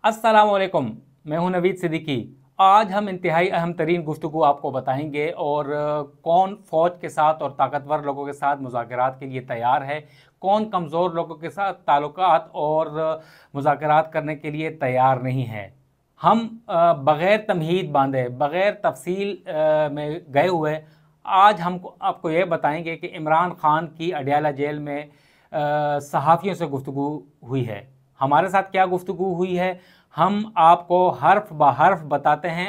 अस्सलाम वालेकुम। मैं हूं नवीद सिद्दीकी। आज हम इंतहाई अहम तरीन गुफ्तगू आपको बताएंगे और कौन फ़ौज के साथ और ताकतवर लोगों के साथ मुज़ाकरात के लिए तैयार है, कौन कमज़ोर लोगों के साथ ताल्लुकात और मुज़ाकरात करने के लिए तैयार नहीं है। हम बग़ैर तमहीद बांधे, बग़ैर तफसील में गए हुए आज हम आपको ये बताएंगे कि इमरान खान की अडयाला जेल में सहाफ़ियों से गुफ्तगू हुई है। हमारे साथ क्या गुफ्तगू हुई है हम आपको हर्फ ब हर्फ बताते हैं।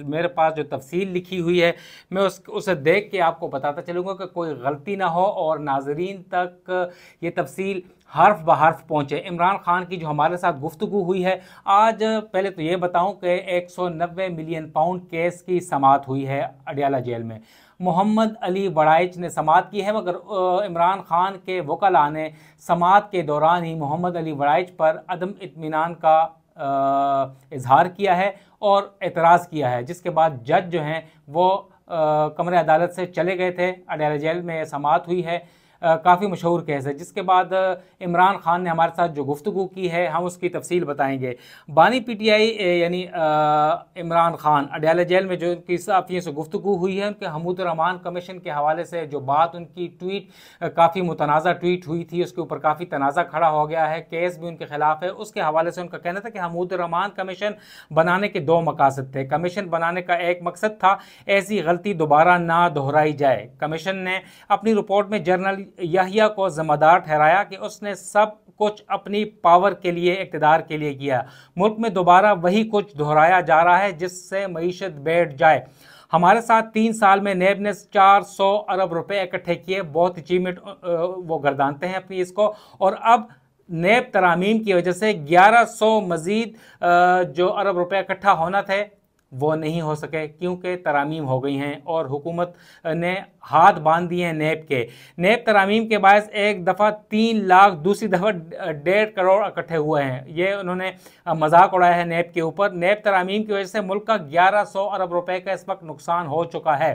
मेरे पास जो तफसील लिखी हुई है मैं उसे देख के आपको बताता चलूँगा कि कोई गलती ना हो और नाजरीन तक ये तफसील हर्फ ब हर्फ पहुँचे। इमरान खान की जो हमारे साथ गुफ्तगू हुई है, आज पहले तो ये बताऊं कि 190 मिलियन पाउंड केस की समाअत हुई है अडयाला जेल में। मोहम्मद अली वड़ाइच ने समाअत की है, मगर इमरान खान के वकला ने समाअत के दौरान ही मोहम्मद अली वड़ाइच पर अदम इत्मीनान का इजहार किया है और एतराज़ किया है, जिसके बाद जज जो हैं वो कमरे अदालत से चले गए थे। अडयाला जेल में समाअत हुई है, काफ़ी मशहूर केस है। जिसके बाद इमरान खान ने हमारे साथ जो गुफ्तगू की है हम उसकी तफसील बताएंगे। बानी पीटीआई यानी इमरान खान अडयाला जेल में जो उनकी सहाफ़ियों से गुफ्तगू हुई है, उनके हमूदुर्रहमान कमीशन के हवाले से जो बात उनकी ट्वीट काफ़ी मुतनाज़ा ट्वीट हुई थी, उसके ऊपर काफ़ी तनाज़ा खड़ा हो गया है, केस भी उनके खिलाफ है। उसके हवाले से उनका कहना था कि हमूदुर्रहमान कमीशन बनाने के दो मकासद थे। कमीशन बनाने का एक मकसद था ऐसी गलती दोबारा ना दोहराई जाए। कमीशन ने अपनी रिपोर्ट में जनरल याहिया को जिम्मेदार ठहराया कि उसने सब कुछ अपनी पावर के लिए, इक़्तिदार के लिए किया। मुल्क में दोबारा वही कुछ दोहराया जा रहा है जिससे मईशत बैठ जाए। हमारे साथ 3 साल में नेब ने 400 अरब रुपए इकट्ठे किए। बहुत अचीवमेंट वो गर्दानते हैं अपनी इसको। और अब नेब तरामीम की वजह से 1100 मजीद जो अरब रुपए इकट्ठा होना थे वो नहीं हो सके, क्योंकि तरामीम हो गई हैं और हुकूमत ने हाथ बांध दिए हैं नेब के। नेब तरामीम के बायस एक दफ़ा 3 लाख, दूसरी दफ़ा 1.5 करोड़ इकट्ठे हुए हैं। ये उन्होंने मजाक उड़ाया है नेब के ऊपर। नेब तरामीम की वजह से मुल्क का 1100 अरब रुपए का इस वक्त नुकसान हो चुका है।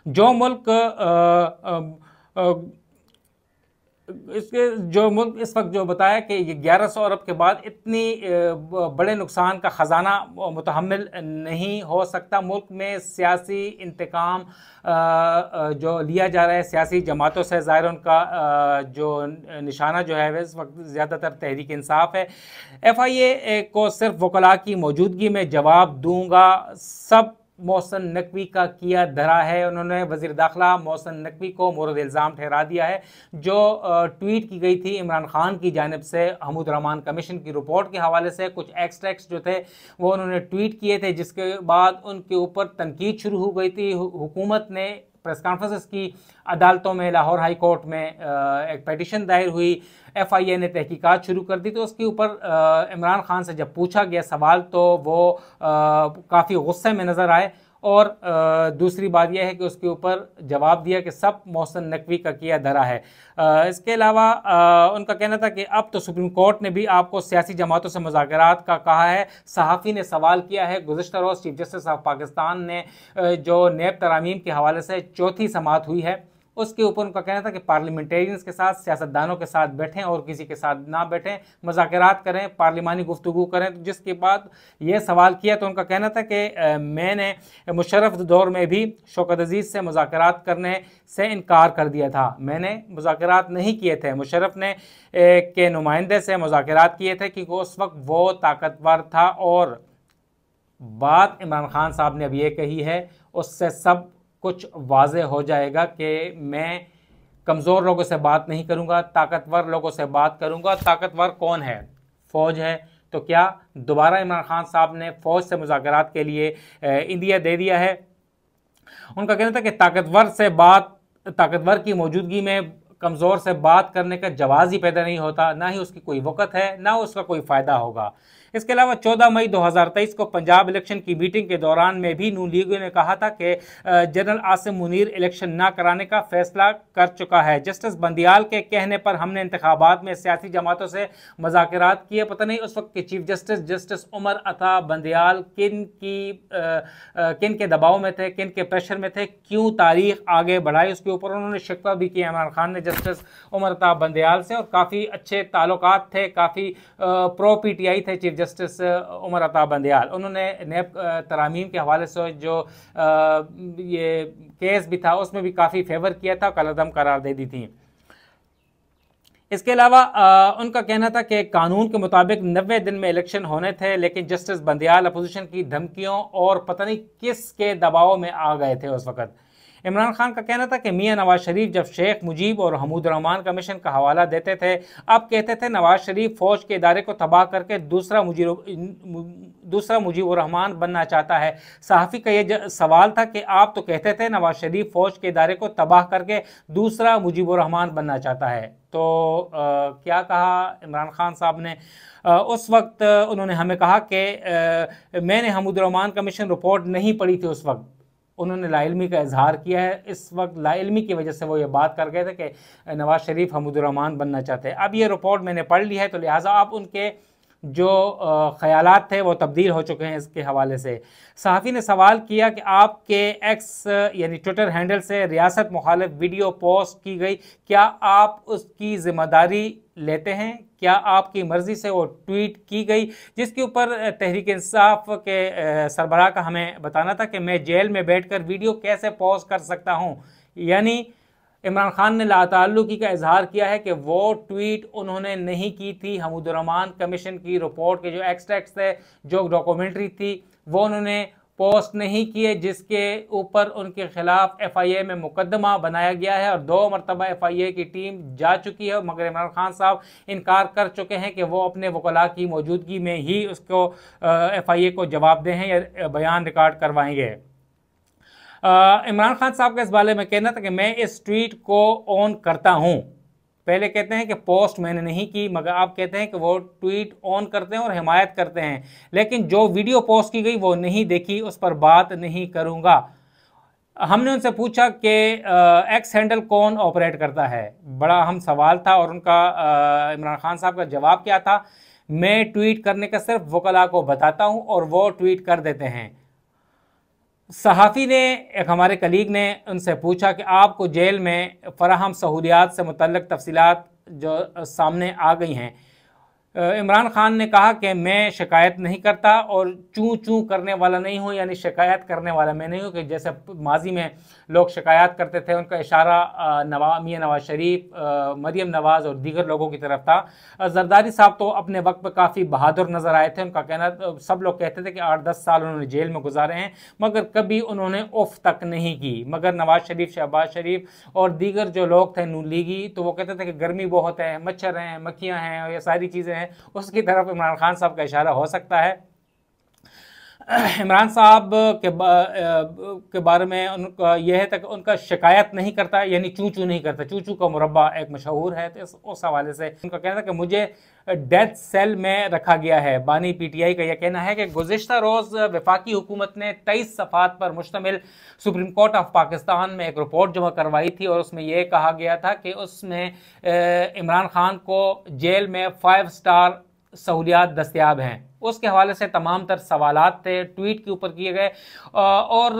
जो मुल्क इस वक्त जो बताया कि ये 1100 अरब के बाद इतनी बड़े नुकसान का ख़जाना मुतहम्मिल नहीं हो सकता। मुल्क में सियासी इंतकाम जो लिया जा रहा है सियासी जमातों से, ज़ाहिर उनका जो निशाना जो है वह इस वक्त ज़्यादातर तहरीक इंसाफ है। FIA को सिर्फ वकला की मौजूदगी में जवाब दूंगा, सब मोहसिन नकवी का किया धरा है। उन्होंने वज़ीर दाखिला मोहसिन नकवी को मोरद इल्ज़ाम ठहरा दिया है। जो ट्वीट की गई थी इमरान खान की जानिब से हमूदुर्रहमान कमीशन की रिपोर्ट के हवाले से, कुछ एक्सट्रैक्ट्स जो थे वो उन्होंने ट्वीट किए थे, जिसके बाद उनके ऊपर तनकीद शुरू हो गई थी। हुकूमत ने प्रेस कॉन्फ्रेंस की, अदालतों में, लाहौर हाई कोर्ट में एक पिटीशन दायर हुई, FIA ने तहकीकात शुरू कर दी। तो उसके ऊपर इमरान खान से जब पूछा गया सवाल तो वो काफ़ी गुस्से में नज़र आए। और दूसरी बात यह है कि उसके ऊपर जवाब दिया कि सब मोहसिन नकवी का किया धरा है। इसके अलावा उनका कहना था कि अब तो सुप्रीम कोर्ट ने भी आपको सियासी जमातों से मुज़ाकरात का कहा है। सहाफ़ी ने सवाल किया है, गुज़िश्ता रोज़ चीफ जस्टिस ऑफ पाकिस्तान ने जो नेब तरामीम के हवाले से चौथी समाअत हुई है उसके ऊपर उनका कहना था कि पार्लियामेंटेरियंस के साथ, सियासतदानों के साथ बैठें और किसी के साथ ना बैठें, मुज़ाकरात करें, पार्लिमानी गुफ्तगू करें। तो जिसके बाद ये सवाल किया तो उनका कहना था कि मैंने मुशर्रफ दौर में भी शौकत अजीज़ से मुज़ाकरात करने से इनकार कर दिया था। मैंने मुज़ाकरात नहीं किए थे, मुशर्रफ ने के नुमाइंदे से मुज़ाकरात किए थे क्योंकि उस वक्त वो ताकतवर था। और बात इमरान खान साहब ने अब ये कही है, उससे सब कुछ वाज़े हो जाएगा कि मैं कमज़ोर लोगों से बात नहीं करूंगा, ताकतवर लोगों से बात करूंगा। ताकतवर कौन है? फ़ौज है। तो क्या दोबारा इमरान खान साहब ने फ़ौज से मुज़ाकरात के लिए इंदिया दे दिया है? उनका कहना था कि ताकतवर की मौजूदगी में कमज़ोर से बात करने का जवाज़ ही पैदा नहीं होता, ना ही उसकी कोई वक़्त है, ना उसका कोई फ़ायदा होगा। इसके अलावा 14 मई 2023 को पंजाब इलेक्शन की मीटिंग के दौरान में भी नून लीग ने कहा था कि जनरल आसिम मुनीर इलेक्शन न कराने का फैसला कर चुका है। जस्टिस बंदियाल के कहने पर हमने इंतखाबात में सियासी जमातों से मुज़ाकरात किए। पता नहीं उस वक्त के चीफ जस्टिस उमर अता बंदियाल किन के दबाव में थे, किन के प्रेशर में थे, क्यों तारीख आगे बढ़ाई, उसके ऊपर उन्होंने शिकवा भी किया इमरान खान ने जस्टिस उमर अता बंदियाल से, और काफ़ी अच्छे ताल्लुकात थे, काफ़ी प्रो PTI थे चीफ जस्टिस उमर अता बंदियाल। उन्होंने नैब तरामीम के हवाले से जो ये केस भी था उसमें भी काफ़ी फेवर किया था, कलअदम करार दे दी थी। इसके अलावा उनका कहना था कि कानून के मुताबिक 90 दिन में इलेक्शन होने थे, लेकिन जस्टिस बंदियाल अपोजिशन की धमकियों और पता नहीं किसके दबाव में आ गए थे उस वक़्त। इमरान खान का कहना था कि मियां नवाज शरीफ जब शेख मुजीब और हमूद रहमान कमीशन का हवाला देते थे, अब कहते थे नवाज शरीफ फौज के इदारे को तबाह करके दूसरा मुजीब रहमान बनना चाहता है। सहाफ़ी का ये सवाल था कि आप तो कहते थे नवाज शरीफ फौज के इदारे को तबाह करके दूसरा मुजीब रहमान बनना चाहता है। तो क्या कहा इमरान खान साहब ने? उस वक्त उन्होंने हमें कहा कि मैंने हमूद रहमान कमीशन रिपोर्ट नहीं पढ़ी थी। उस वक्त उन्होंने लाइल्मी का इजहार किया है। इस वक्त लाइल्मी की वजह से वो ये बात कर गए थे कि नवाज शरीफ हमूद रहमान बनना चाहते हैं। अब ये रिपोर्ट मैंने पढ़ ली है, तो लिहाजा अब उनके जो ख्यालात थे वो तब्दील हो चुके हैं। इसके हवाले से सहाफ़ी ने सवाल किया कि आपके एक्स यानी ट्विटर हैंडल से रियासत मुखालिफ वीडियो पोस्ट की गई, क्या आप उसकी ज़िम्मेदारी लेते हैं? क्या आपकी मर्ज़ी से वो ट्वीट की गई? जिसके ऊपर तहरीक इंसाफ के सरबराह का हमें बताना था कि मैं जेल में बैठकर वीडियो कैसे पोस्ट कर सकता हूँ। यानी इमरान खान ने लाताल्लुकी का इजहार किया है कि वो ट्वीट उन्होंने नहीं की थी। हमूद रहमान कमीशन की रिपोर्ट के जो एक्सट्रैक्ट्स थे, जो डॉक्यूमेंट्री थी, वो उन्होंने पोस्ट नहीं किए, जिसके ऊपर उनके खिलाफ FIA में मुकदमा बनाया गया है और 2 मरतबा FIA की टीम जा चुकी है, मगर इमरान खान साहब इनकार कर चुके हैं कि वो अपने वकला की मौजूदगी में ही उसको FIA को जवाब दें या बयान रिकॉर्ड करवाएंगे। इमरान खान साहब का इस बारे में कहना था कि मैं इस ट्वीट को ऑन करता हूं। पहले कहते हैं कि पोस्ट मैंने नहीं की, मगर आप कहते हैं कि वो ट्वीट ऑन करते हैं और हिमायत करते हैं, लेकिन जो वीडियो पोस्ट की गई वो नहीं देखी, उस पर बात नहीं करूंगा। हमने उनसे पूछा कि एक्स हैंडल कौन ऑपरेट करता है, बड़ा अहम सवाल था, और उनका इमरान खान साहब का जवाब क्या था? मैं ट्वीट करने का सिर्फ वकला को बताता हूं और वो ट्वीट कर देते हैं। सहाफ़ी ने, एक हमारे कलीग ने उनसे पूछा कि आपको जेल में फ़राहम सहूलियात से मुतल्लिक़ तफ़सीलात जो सामने आ गई हैं, इमरान खान ने कहा कि मैं शिकायत नहीं करता और चूँ चूँ करने वाला नहीं हूँ, यानी शिकायत करने वाला मैं नहीं हूँ कि जैसे माजी में लोग शिकायत करते थे। उनका इशारा मियां नवाज शरीफ, मरीम नवाज़ और दीगर लोगों की तरफ था। जरदारी साहब तो अपने वक्त पर काफ़ी बहादुर नज़र आए थे। उनका कहना, सब लोग कहते थे कि 8-10 साल उन्होंने जेल में गुजारे हैं, मगर कभी उन्होंने उफ तक नहीं की। मगर नवाज शरीफ, शहबाज शरीफ और दीगर जो लोग थे नून लीगी, तो वो कहते थे कि गर्मी बहुत है, मच्छर हैं, मक्खियाँ हैं और ये सारी चीज़ें, उसकी तरफ इमरान खान साहब का इशारा हो सकता है। इमरान साहब के बारे में उनका यह है तक उनका शिकायत नहीं करता, यानी चू चू नहीं करता। चू चू का मुरब्बा एक मशहूर है, तो उस हवाले से उनका कहना है कि मुझे डेथ सेल में रखा गया है। बानी PTI का यह कहना है कि गुज़िश्ता रोज़ वफाकी हुकूमत ने 23 सफ़ात पर मुश्तमिल सुप्रीम कोर्ट ऑफ पाकिस्तान में एक रिपोर्ट जमा करवाई थी, और उसमें यह कहा गया था कि उसमें इमरान खान को जेल में 5 स्टार सहूलियात दस्तयाब हैं। उसके हवाले से तमाम तर सवालात थे ट्वीट के ऊपर किए गए, और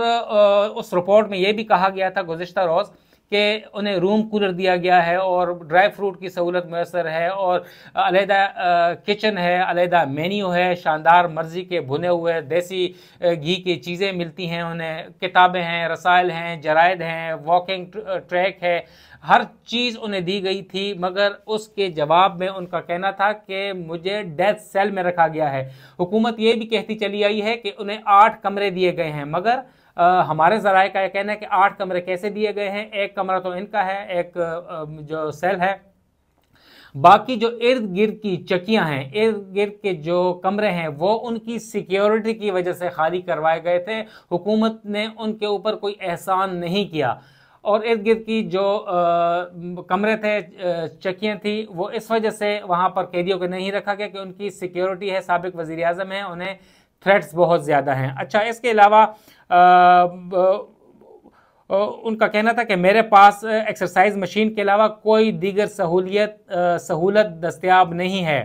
उस रिपोर्ट में यह भी कहा गया था गुज़िश्ता रोज़ कि उन्हें रूम कूलर दिया गया है और ड्राई फ्रूट की सहूलत मैसर है, और अलहदा किचन है, अलहदा मेन्यू है, शानदार मर्जी के भुने हुए देसी घी की चीज़ें मिलती हैं उन्हें, किताबें हैं, रसायल हैं, जराइद हैं, वॉकिंग ट्रैक है, हर चीज़ उन्हें दी गई थी। मगर उसके जवाब में उनका कहना था कि मुझे डेथ सेल में रखा गया है। हुकूमत ये भी कहती चली आई है कि उन्हें 8 कमरे दिए गए हैं, मगर हमारे ज़राए का यह कहना है कि 8 कमरे कैसे दिए गए हैं? एक कमरा तो इनका है, एक जो सेल है, बाकी जो इर्द गिर्द की चकियां हैं, इर्द गिर्द के जो कमरे हैं, वो उनकी सिक्योरिटी की वजह से खाली करवाए गए थे। हुकूमत ने उनके ऊपर कोई एहसान नहीं किया। और इर्द गिर्द की जो कमरे थे, चक्कियाँ थी, वो इस वजह से वहाँ पर कैदियों को नहीं रखा गया कि उनकी सिक्योरिटी है, साबिक वज़ीर आज़म है, उन्हें थ्रेट्स बहुत ज़्यादा हैं। अच्छा, इसके अलावा उनका कहना था कि मेरे पास एक्सरसाइज मशीन के अलावा कोई दीगर सहूलत दस्तयाब नहीं है।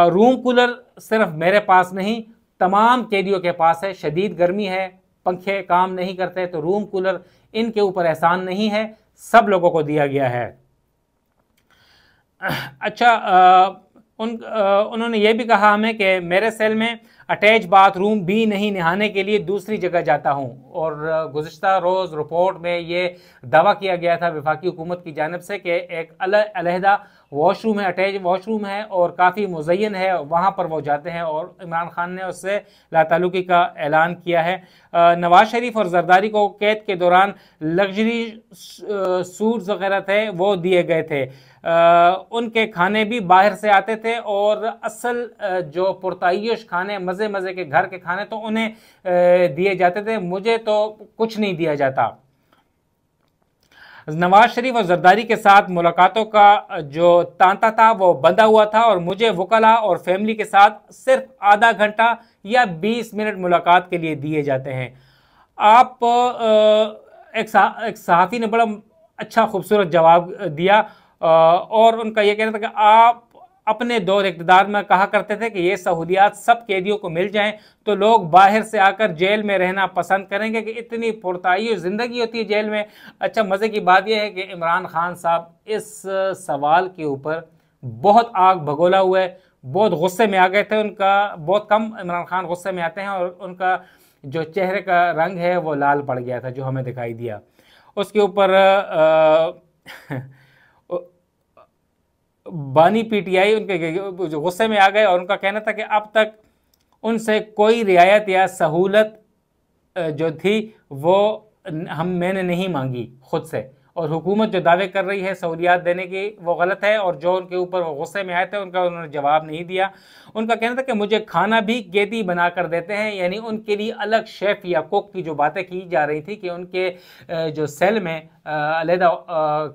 रूम कूलर सिर्फ मेरे पास नहीं, तमाम कैदियों के पास है। शदीद गर्मी है, पंखे काम नहीं करते, तो रूम कूलर इनके ऊपर एहसान नहीं है, सब लोगों को दिया गया है। अच्छा, उन्होंने ये भी कहा हमें कि मेरे सेल में अटैच बाथरूम भी नहीं, नहाने के लिए दूसरी जगह जाता हूँ। और गुज़िश्ता रोज़ रिपोर्ट में ये दावा किया गया था वफाकी हुकूमत की जानिब से कि एक अलहदा वॉशरूम है, अटैच वॉशरूम है और काफ़ी मुज़य्यन है, वहाँ पर वो जाते हैं। और इमरान खान ने उससे लाताल्लुकी का ऐलान किया है। नवाज शरीफ और जरदारी को कैद के दौरान लग्जरी सूट्स वगैरह थे वो दिए गए थे। उनके खाने भी बाहर से आते थे और असल जो पुरताइश खाने, मज़े मज़े के घर के खाने, तो उन्हें दिए जाते थे, मुझे तो कुछ नहीं दिया जाता। नवाज शरीफ और जरदारी के साथ मुलाकातों का जो तांता था वो बंधा हुआ था और मुझे वकला और फैमिली के साथ सिर्फ आधा घंटा या 20 मिनट मुलाकात के लिए दिए जाते हैं। आप एक सहाफ़ी ने बड़ा अच्छा खूबसूरत जवाब दिया और उनका यह कहना था कि आप अपने दौर इक़्तिदार में कहा करते थे कि ये सहूलियात सब कैदियों को मिल जाएं तो लोग बाहर से आकर जेल में रहना पसंद करेंगे कि इतनी पुरताइश ज़िंदगी होती है जेल में। अच्छा, मज़े की बात यह है कि इमरान खान साहब इस सवाल के ऊपर बहुत आग भगोला हुए, बहुत गुस्से में आ गए थे। उनका बहुत कम इमरान खान गुस्से में आते हैं और उनका जो चेहरे का रंग है वो लाल पड़ गया था, जो हमें दिखाई दिया। उसके ऊपर बानी पीटीआई उनके जो गुस्से में आ गए और उनका कहना था कि अब तक उनसे कोई रियायत या सहूलत जो थी वो मैंने नहीं मांगी खुद से, और हुकूमत जो दावे कर रही है सहूलियात देने की वो गलत है। और जो उनके ऊपर वो गुस्से में आए थे उनका उन्होंने जवाब नहीं दिया। उनका कहना था कि मुझे खाना भी कैदी बना कर देते हैं, यानी उनके लिए अलग शेफ़ या कुक की जो बातें की जा रही थी कि उनके जो सेल में अलहदा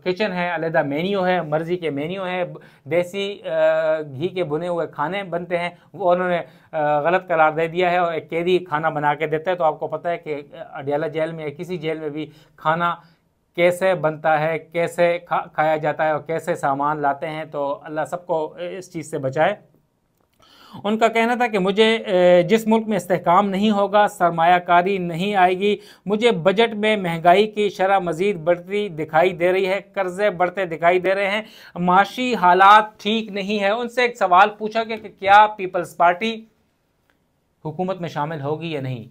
किचन है, अलहदा मेन्यू है, मर्ज़ी के मेन्यू है, देसी घी के बुने हुए खाने बनते हैं, वो उन्होंने गलत करार दे दिया है। और एक कैदी खाना बना के देता है, तो आपको पता है कि अडयाला जेल में या किसी जेल में भी खाना कैसे बनता है, कैसे खाया जाता है और कैसे सामान लाते हैं, तो अल्लाह सबको इस चीज़ से बचाए। उनका कहना था कि मुझे जिस मुल्क में इस्तेहकाम नहीं होगा, सरमायाकारी नहीं आएगी, मुझे बजट में महंगाई की शरह मज़ीद बढ़ती दिखाई दे रही है, कर्ज़े बढ़ते दिखाई दे रहे हैं, माशी हालात ठीक नहीं है। उनसे एक सवाल पूछा गया कि क्या पीपल्स पार्टी हुकूमत में शामिल होगी या नहीं।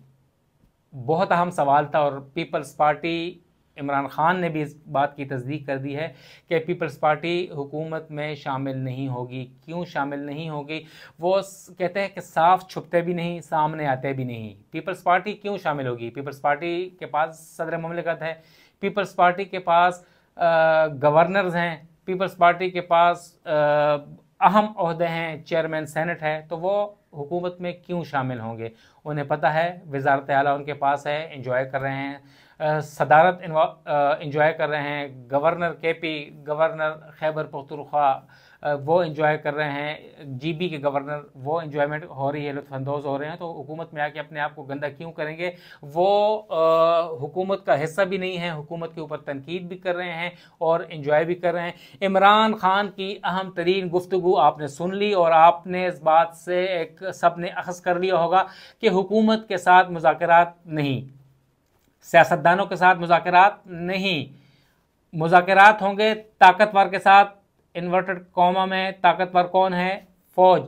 बहुत अहम सवाल था और पीपल्स पार्टी, इमरान खान ने भी इस बात की तस्दीक कर दी है कि पीपल्स पार्टी हुकूमत में शामिल नहीं होगी। क्यों शामिल नहीं होगी? वो कहते हैं कि साफ छुपते भी नहीं, सामने आते भी नहीं। पीपल्स पार्टी क्यों शामिल होगी? पीपल्स पार्टी के पास सदर ममलिकत है, पीपल्स पार्टी के पास गवर्नर्स हैं, पीपल्स पार्टी के पास अहम ओहदे हैं, चेयरमैन सेनेट है, तो वो हुकूमत में क्यों शामिल होंगे? उन्हें पता है वज़ारत आला उनके पास है, इंजॉय कर रहे हैं, सदारत इंजॉय कर रहे हैं, governor KP, governor Khyber Pakhtunkhwa वो इंजॉय कर रहे हैं, जीबी के गवर्नर वो इंजॉयमेंट हो रही है, लुत्फ़अंदोज़ हो रहे हैं, तो हुकूमत में आके अपने आप को गंदा क्यों करेंगे? वो हुकूमत का हिस्सा भी नहीं है, हुकूमत के ऊपर तनकीद भी कर रहे हैं और इंजॉय भी कर रहे हैं। इमरान खान की अहम तरीन गुफ्तगू आपने सुन ली और आपने इस बात से एक सब ने अख़ज़ कर लिया होगा कि हुकूमत के साथ मुज़ाकरात नहीं, सियासतदानों के साथ मुज़ाकरात नहीं, मुज़ाकरात होंगे ताकतवर के साथ। इन्वर्टेड कॉमा में ताकतवर कौन है? फ़ौज।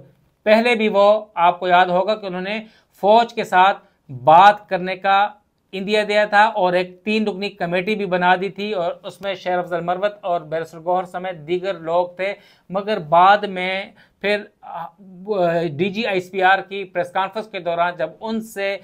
पहले भी वो आपको याद होगा कि उन्होंने फ़ौज के साथ बात करने का इंदिया दिया था और एक 3 रुकनी कमेटी भी बना दी थी और उसमें शेर अफजल मरवत और बैरिस्टर गौहर समेत दीगर लोग थे। मगर बाद में फिर DGISPR की प्रेस कॉन्फ्रेंस के दौरान जब उनसे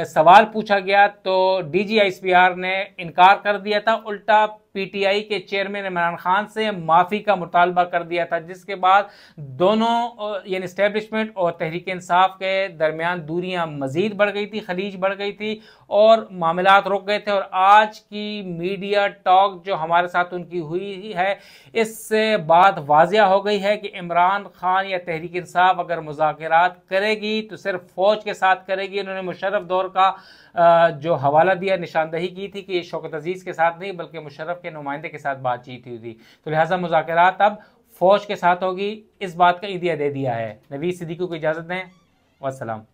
सवाल पूछा गया तो DGISPR ने इनकार कर दिया था। उल्टा पीटीआई के चेयरमैन इमरान खान से माफ़ी का मुतालबा कर दिया था, जिसके बाद दोनों यानी इस्टेब्लिशमेंट और तहरीक इंसाफ के दरमियान दूरियां मज़ीद बढ़ गई थी, खलीज बढ़ गई थी और मामलात रुक गए थे। और आज की मीडिया टॉक जो हमारे साथ उनकी हुई है, इससे बात वाज़िया हो गई है कि इमरान खान या तहरीक इंसाफ अगर मुज़ाकरात करेगी तो सिर्फ फ़ौज के साथ करेगी। उन्होंने मुशर्रफ दौर का जो हवाला दिया, निशानदही की थी कि शौकत अजीज़ के साथ नहीं बल्कि मुशर्रफ के नुमाइंदे के साथ बातचीत हुई थी। तो लिहाजा मुज़ाकरात अब फ़ौज के साथ होगी, इस बात का इंदिया दे दिया है। नवीद सिद्दीकी को इजाज़त दें, वस्सलाम।